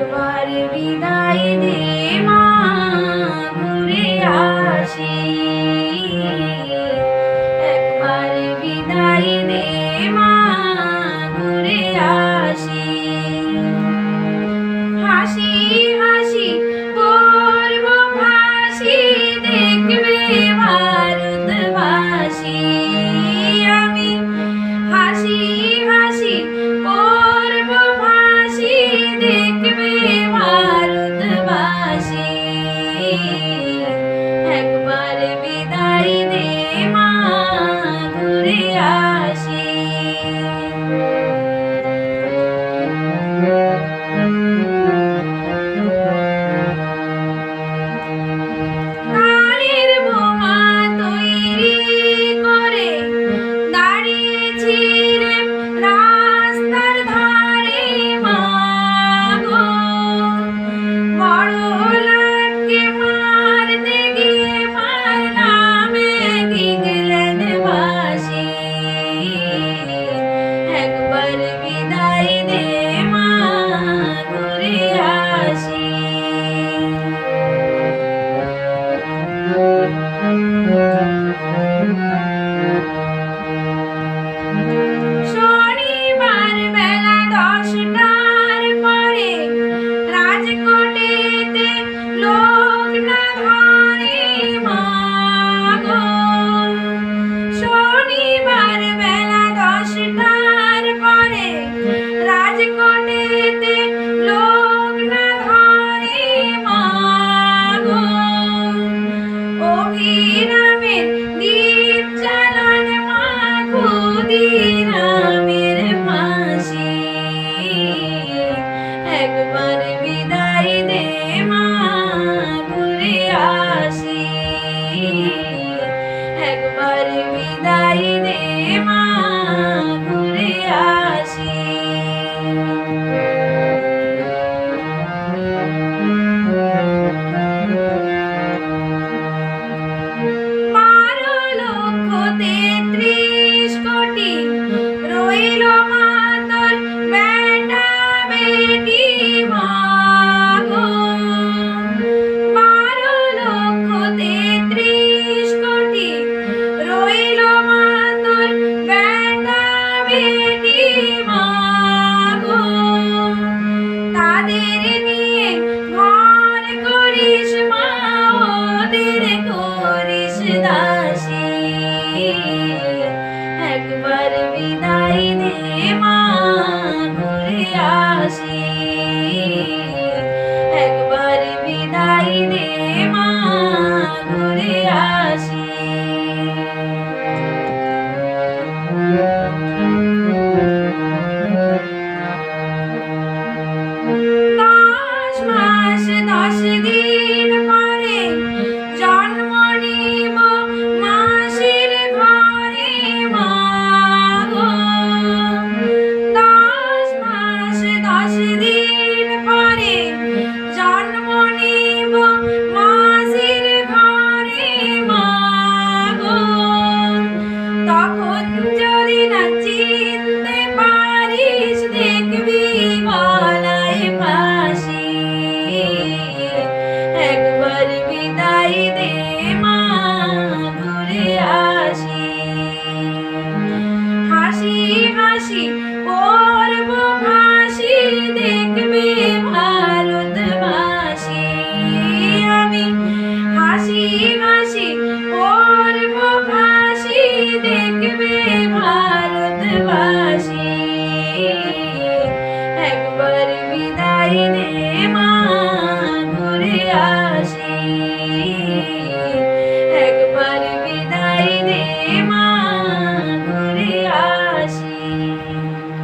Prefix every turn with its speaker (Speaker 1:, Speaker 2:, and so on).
Speaker 1: একবার বিদায় দে মা, ঘুরে আসি। একবার বিদায় দে মা, ঘুরে আসি। হাসি হাসি করব ফাঁসি, দেখবে ভারতবাসী। আমি হাসি হাসি করব ফাঁসি, দেখবে ভারতবাসী। একবার বিদায় দে মা, ঘুরে আসি। কানের বোমা তৈরি করে দাঁড়িয়েছিলেন রাস্তার ধারে মা গো। বড় লাটকে মারতে গিয়ে মারলাম এক ইংল্যান্ডবাসী। একবার বিদায় দে মা, ঘুরে আসি। শনিবার বেলা 10টার পরে রাজকোটেতে লোক না ধরে মা গো। শনিবার বেলা 10টার পরে রাজকোটেতে লোক না ধরে মা গো। অভিরামের দীপ জ্বালান মা, ক্ষুদিরামের ফাঁসি। একবার বিদায় দে মা, ঘুরে আসি। একবার বিদায় দে মা, ঘুরে আসি। বারো লক্ষ ৩৩ কোটি রইল মা তোর বেটা বেটি মা গো। 12 লক্ষ ৩৩ কোটি রইল মা তোর বেটা বেটি মা গো। তাদের নিয়ে ঘর করিস মা, ওদের করিস দাসী। একবার বিদায় দে মা, ঘুরে আসি। একবার বিদায় দে মা, ঘুরে আসি। 10 মাস 10 দিন পরে জন্ম নিব মাসির ঘরে মা গো। 10 মাস 10 দিন পরে জন্ম নিব মাসির ঘরে মা গো। তখন যদি না চিনতে পারিস, দেখবি গলায় ফাঁসি। একবার বিদায় দে মা, ঘুরে আসি। হাসি হাসি করব ফাঁসি, দেখবে ভারতবাসী। আমি হাসি হাসি করব ফাঁসি, দেখবে ভারতবাসী। একবার বিদায় দে